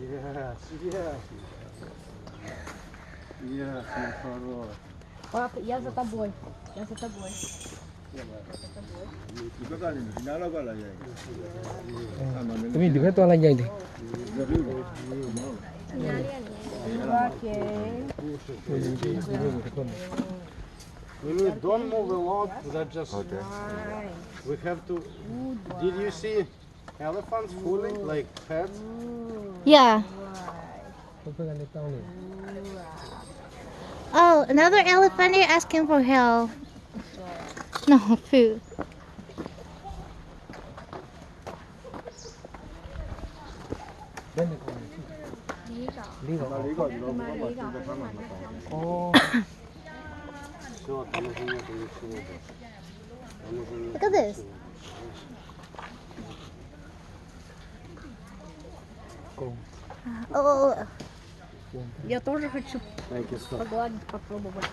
Yes, yes. Yes, my хорош. Пап, я за тобой. Я за тобой. Tụi mình đừng hết to là nhanh đi. Don't move a lot. That just. We have to. Did you see elephants fully, like heads? Yeah. Oh, another elephant is asking for help. No food. Все, там уже нету ничего больше. Там уже нету Look at this. Oh, я тоже хочу Thank you so погладить, попробовать.